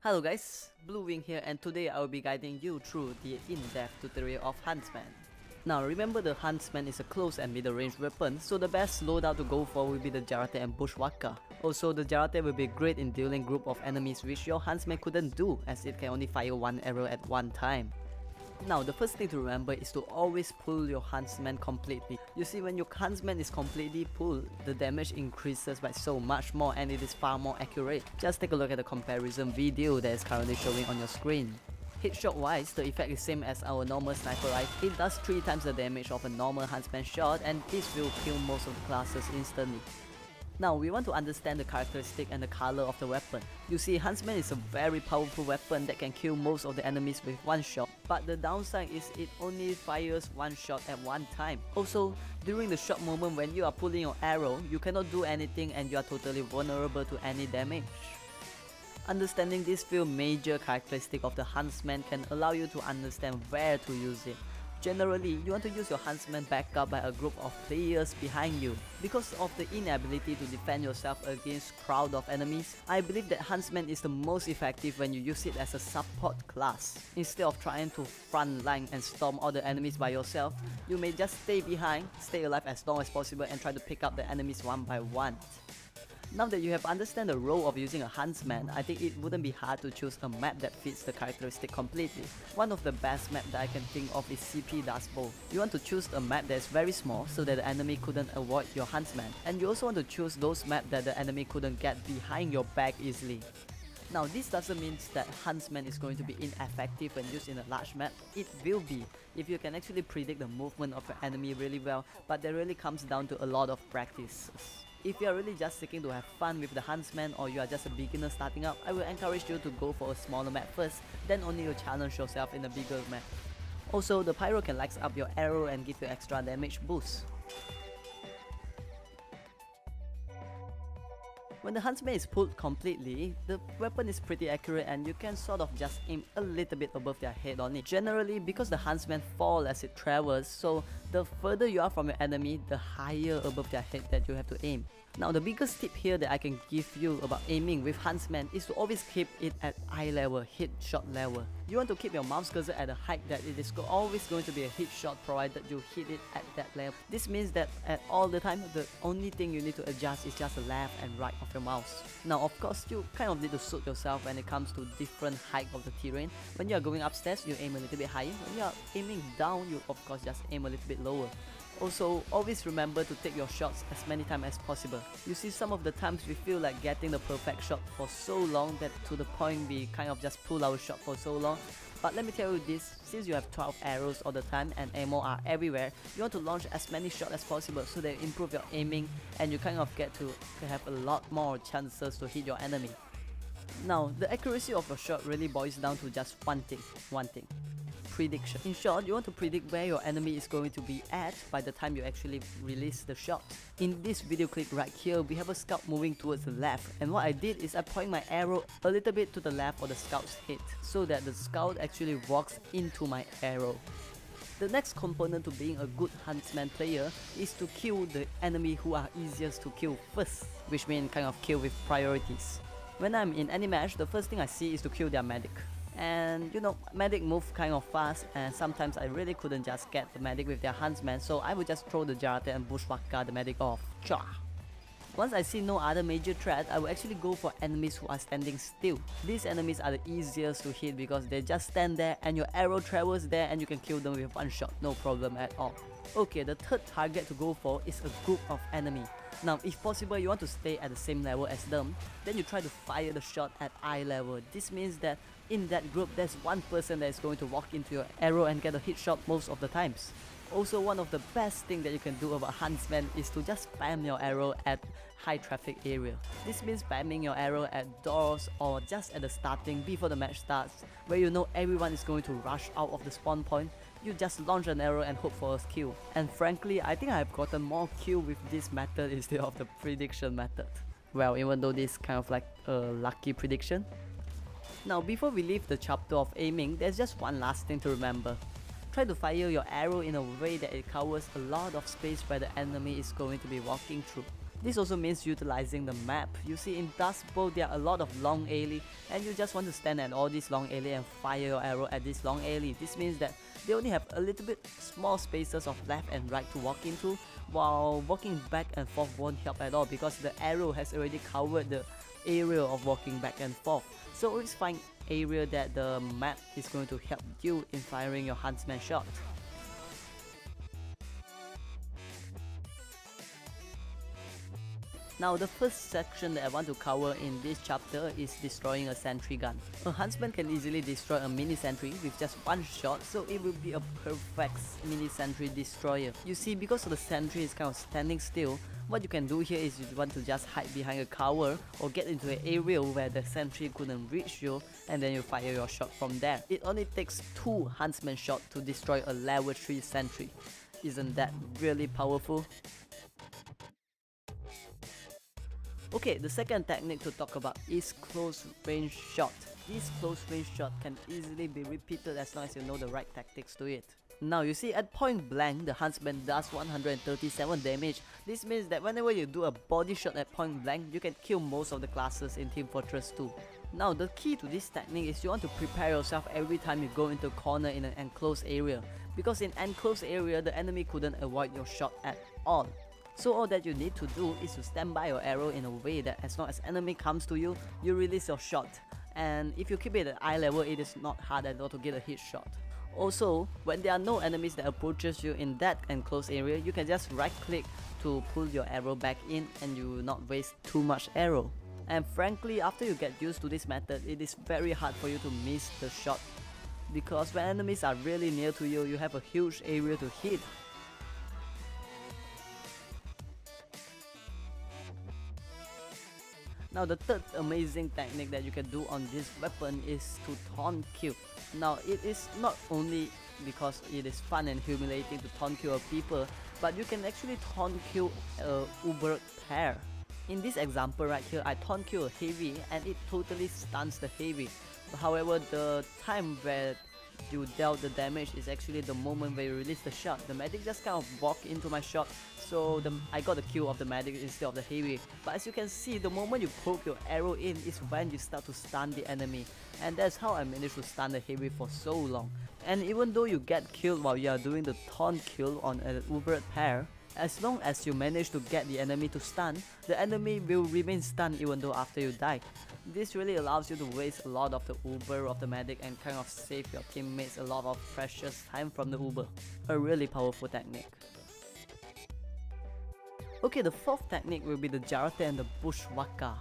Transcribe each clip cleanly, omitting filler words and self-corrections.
Hello guys, Blue Wing here, and today I will be guiding you through the in-depth tutorial of Huntsman. Now remember, the Huntsman is a close and middle range weapon, so the best loadout to go for will be the JARATE and BUSHWACA. Also, the JARATE will be great in dealing group of enemies which your Huntsman couldn't do, as it can only fire one arrow at one time. Now the first thing to remember is to always pull your Huntsman completely. You see, when your Huntsman is completely pulled, the damage increases by so much more and it is far more accurate. Just take a look at the comparison video that is currently showing on your screen. Headshot wise, the effect is same as our normal sniper rifle. It does 3 times the damage of a normal Huntsman shot, and this will kill most of the classes instantly. Now we want to understand the characteristic and the color of the weapon. You see, Huntsman is a very powerful weapon that can kill most of the enemies with one shot, but the downside is it only fires one shot at one time. Also, during the shot moment when you are pulling your arrow, you cannot do anything and you are totally vulnerable to any damage. Understanding these few major characteristics of the Huntsman can allow you to understand where to use it. Generally, you want to use your Huntsman backed up by a group of players behind you. Because of the inability to defend yourself against crowd of enemies, I believe that Huntsman is the most effective when you use it as a support class. Instead of trying to front line and storm all the enemies by yourself, you may just stay behind, stay alive as long as possible, and try to pick up the enemies one by one. Now that you have understood the role of using a Huntsman, I think it wouldn't be hard to choose a map that fits the characteristic completely. One of the best maps that I can think of is CP Dust Bowl. You want to choose a map that is very small so that the enemy couldn't avoid your Huntsman. And you also want to choose those maps that the enemy couldn't get behind your back easily. Now this doesn't mean that Huntsman is going to be ineffective when used in a large map. It will be, if you can actually predict the movement of your enemy really well, but that really comes down to a lot of practice. If you are really just seeking to have fun with the Huntsman, or you are just a beginner starting up, I will encourage you to go for a smaller map first, then only you challenge yourself in a bigger map. Also, the pyro can light up your arrow and give you extra damage boost. When the Huntsman is pulled completely, the weapon is pretty accurate and you can sort of just aim a little bit above their head on it. Generally, because the Huntsman falls as it travels, so the further you are from your enemy, the higher above their head that you have to aim. Now the biggest tip here that I can give you about aiming with Huntsman is to always keep it at eye level, headshot level. You want to keep your mouse cursor at a height that it is always going to be a headshot provided you hit it at that level. This means that at all the time, the only thing you need to adjust is just the left and right of your mouse. Now of course, you kind of need to suit yourself when it comes to different height of the terrain. When you are going upstairs, you aim a little bit higher. When you are aiming down, you of course just aim a little bit lower. Also, always remember to take your shots as many times as possible. You see, some of the times we feel like getting the perfect shot for so long that to the point we kind of just pull our shot for so long. But let me tell you this, since you have 12 arrows all the time and ammo are everywhere, you want to launch as many shots as possible so that you improve your aiming and you kind of get to have a lot more chances to hit your enemy. Now, the accuracy of your shot really boils down to just one thing. Prediction. In short, you want to predict where your enemy is going to be at by the time you actually release the shot. In this video clip right here, we have a scout moving towards the left, and what I did is I point my arrow a little bit to the left of the scout's head so that the scout actually walks into my arrow. The next component to being a good Huntsman player is to kill the enemy who are easiest to kill first, which means kind of kill with priorities. When I'm in any match, the first thing I see is to kill their medic. And you know, medic move kind of fast, and sometimes I really couldn't just get the medic with their Huntsman, so I would just throw the JARATE and BUSHWACA the medic off. Cha! Once I see no other major threat, I will actually go for enemies who are standing still. These enemies are the easiest to hit because they just stand there and your arrow travels there and you can kill them with one shot, no problem at all. Okay, the third target to go for is a group of enemies. Now, if possible, you want to stay at the same level as them, then you try to fire the shot at eye level. This means that in that group, there's one person that is going to walk into your arrow and get a hit shot most of the times. Also, one of the best things that you can do about Huntsman is to just spam your arrow at high traffic area. This means spamming your arrow at doors or just at the starting before the match starts, where you know everyone is going to rush out of the spawn point. You just launch an arrow and hope for a kill. And frankly, I think I have gotten more kill with this method instead of the prediction method. Well, even though this is kind of like a lucky prediction. Now, before we leave the chapter of aiming, there's just one last thing to remember. Try to fire your arrow in a way that it covers a lot of space where the enemy is going to be walking through. This also means utilizing the map. You see, in Dust Bowl there are a lot of long alley, and you just want to stand at all these long alley and fire your arrow at this long alley. This means that they only have a little bit small spaces of left and right to walk into, while walking back and forth won't help at all because the arrow has already covered the area of walking back and forth. So always find area that the map is going to help you in firing your Huntsman shot. Now the first section that I want to cover in this chapter is destroying a sentry gun. A Huntsman can easily destroy a mini sentry with just one shot, so it will be a perfect mini sentry destroyer. You see, because the sentry is kind of standing still, what you can do here is you want to just hide behind a cover or get into an area where the sentry couldn't reach you, and then you fire your shot from there. It only takes 2 Huntsman shots to destroy a level 3 sentry. Isn't that really powerful? Okay, the second technique to talk about is close range shot. This close range shot can easily be repeated as long as you know the right tactics to it. Now you see, at point blank, the Huntsman does 137 damage. This means that whenever you do a body shot at point blank, you can kill most of the classes in Team Fortress 2. Now the key to this technique is you want to prepare yourself every time you go into a corner in an enclosed area, because in enclosed area the enemy couldn't avoid your shot at all. So all that you need to do is to stand by your arrow in a way that as long as enemy comes to you, you release your shot. And if you keep it at eye level, it is not hard at all to get a hit shot. Also, when there are no enemies that approaches you in that enclosed area, you can just right click to pull your arrow back in and you will not waste too much arrow. And frankly, after you get used to this method, it is very hard for you to miss the shot, because when enemies are really near to you, you have a huge area to hit. Now the third amazing technique that you can do on this weapon is to taunt kill. Now it is not only because it is fun and humiliating to taunt kill people, but you can actually taunt kill a Uber pair. In this example right here, I taunt kill a heavy and it totally stuns the heavy. However, the time where you dealt the damage is actually the moment where you release the shot. The medic just kind of walked into my shot, so I got the kill of the medic instead of the heavy. But as you can see, the moment you poke your arrow in is when you start to stun the enemy, and that's how I managed to stun the heavy for so long. And even though you get killed while you are doing the taunt kill on an Uber pair, as long as you manage to get the enemy to stun, the enemy will remain stunned even though after you die. This really allows you to waste a lot of the Uber of the medic and kind of save your teammates a lot of precious time from the Uber. A really powerful technique. Okay, the fourth technique will be the JARATE and the BUSHWACKA.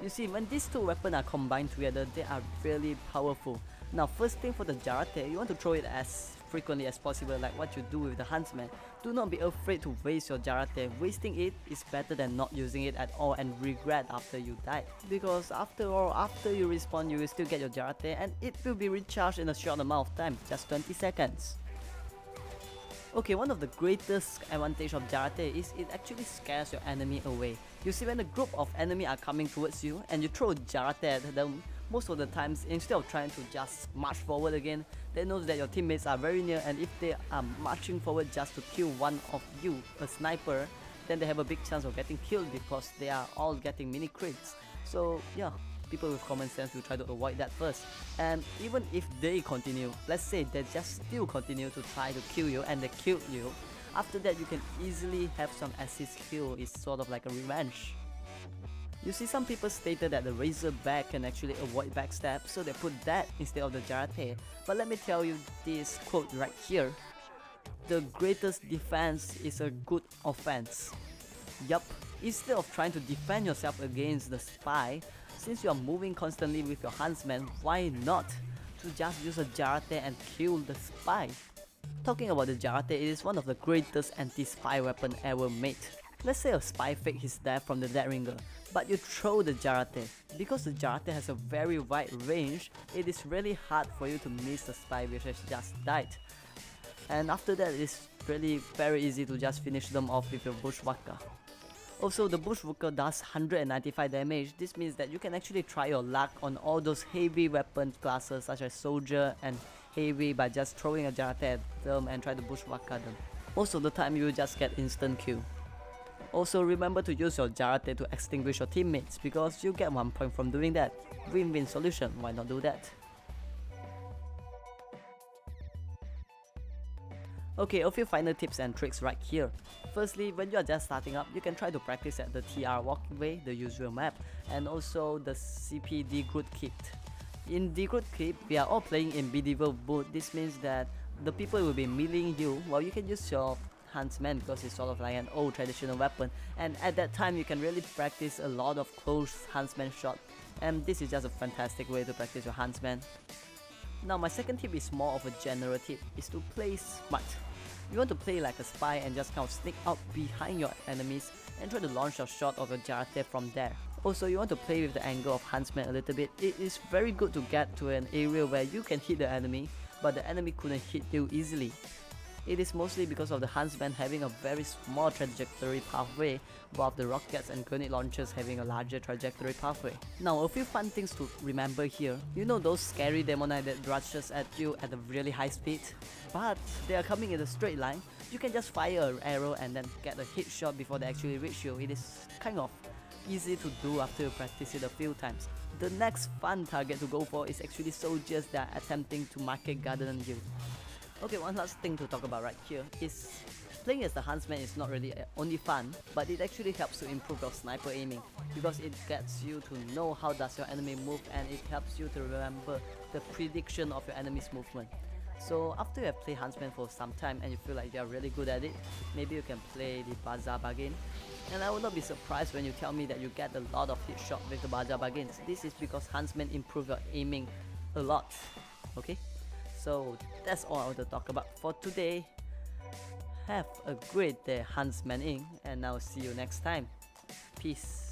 You see, when these two weapons are combined together, they are really powerful. Now, first thing for the JARATE, you want to throw it as frequently as possible, like what you do with the Huntsman. Do not be afraid to waste your JARATE. Wasting it is better than not using it at all and regret after you die. Because after all, after you respawn, you will still get your JARATE and it will be recharged in a short amount of time, just 20 seconds. Okay, one of the greatest advantage of JARATE is it actually scares your enemy away. You see, when a group of enemy are coming towards you and you throw JARATE at them, most of the times, instead of trying to just march forward again, they know that your teammates are very near, and if they are marching forward just to kill one of you, a sniper, then they have a big chance of getting killed because they are all getting mini crits. So yeah, people with common sense will try to avoid that first. And even if they continue, let's say they just still continue to try to kill you and they killed you, after that you can easily have some assist kill. It's sort of like a revenge. You see, some people stated that the Razorback can actually avoid backstab, so they put that instead of the JARATE. But let me tell you this quote right here: the greatest defense is a good offense. Yup, instead of trying to defend yourself against the spy, since you are moving constantly with your Huntsman, why not to just use a JARATE and kill the spy? Talking about the JARATE, it is one of the greatest anti-spy weapon ever made. Let's say a spy faked his death from the Dead Ringer, but you throw the JARATE. Because the JARATE has a very wide range, it is really hard for you to miss the spy which has just died. And after that, it's really very easy to just finish them off with your BUSHWACKA. Also, the BUSHWACKA does 195 damage. This means that you can actually try your luck on all those heavy weapon classes such as Soldier and Heavy by just throwing a JARATE at them and try to BUSHWACKA them. Most of the time, you will just get instant kill. Also remember to use your JARATE to extinguish your teammates because you get 1 point from doing that. Win-win solution, why not do that? Okay, a few final tips and tricks right here. Firstly, when you are just starting up, you can try to practice at the TR walkway, the usual map, and also the CP Degroot kit. In Degroot kit, we are all playing in medieval mode. This means that the people will be meleeing you while you can use your Huntsman because it's sort of like an old traditional weapon, and at that time you can really practice a lot of close Huntsman shot, and this is just a fantastic way to practice your Huntsman. Now my second tip is more of a general tip, is to play smart. You want to play like a spy and just kind of sneak out behind your enemies and try to launch your shot of your JARATE from there. Also, you want to play with the angle of Huntsman a little bit. It is very good to get to an area where you can hit the enemy, but the enemy couldn't hit you easily. It is mostly because of the Huntsman having a very small trajectory pathway, while the rockets and grenade launchers having a larger trajectory pathway. Now, a few fun things to remember here. You know those scary demonite that rushes at you at a really high speed? But they are coming in a straight line. You can just fire an arrow and then get a hit shot before they actually reach you. It is kind of easy to do after you practice it a few times. The next fun target to go for is actually soldiers that are attempting to market garden you. Okay, one last thing to talk about right here is playing as the Huntsman is not really only fun, but it actually helps to improve your sniper aiming because it gets you to know how does your enemy move, and it helps you to remember the prediction of your enemy's movement. So after you have played Huntsman for some time and you feel like you are really good at it, maybe you can play the Bazaar Bargain. And I would not be surprised when you tell me that you get a lot of hit shot with the Bazaar Bargains. This is because Huntsman improve your aiming a lot. Okay? So that's all I want to talk about for today. Have a great day, Huntsman Inc. And I'll see you next time. Peace.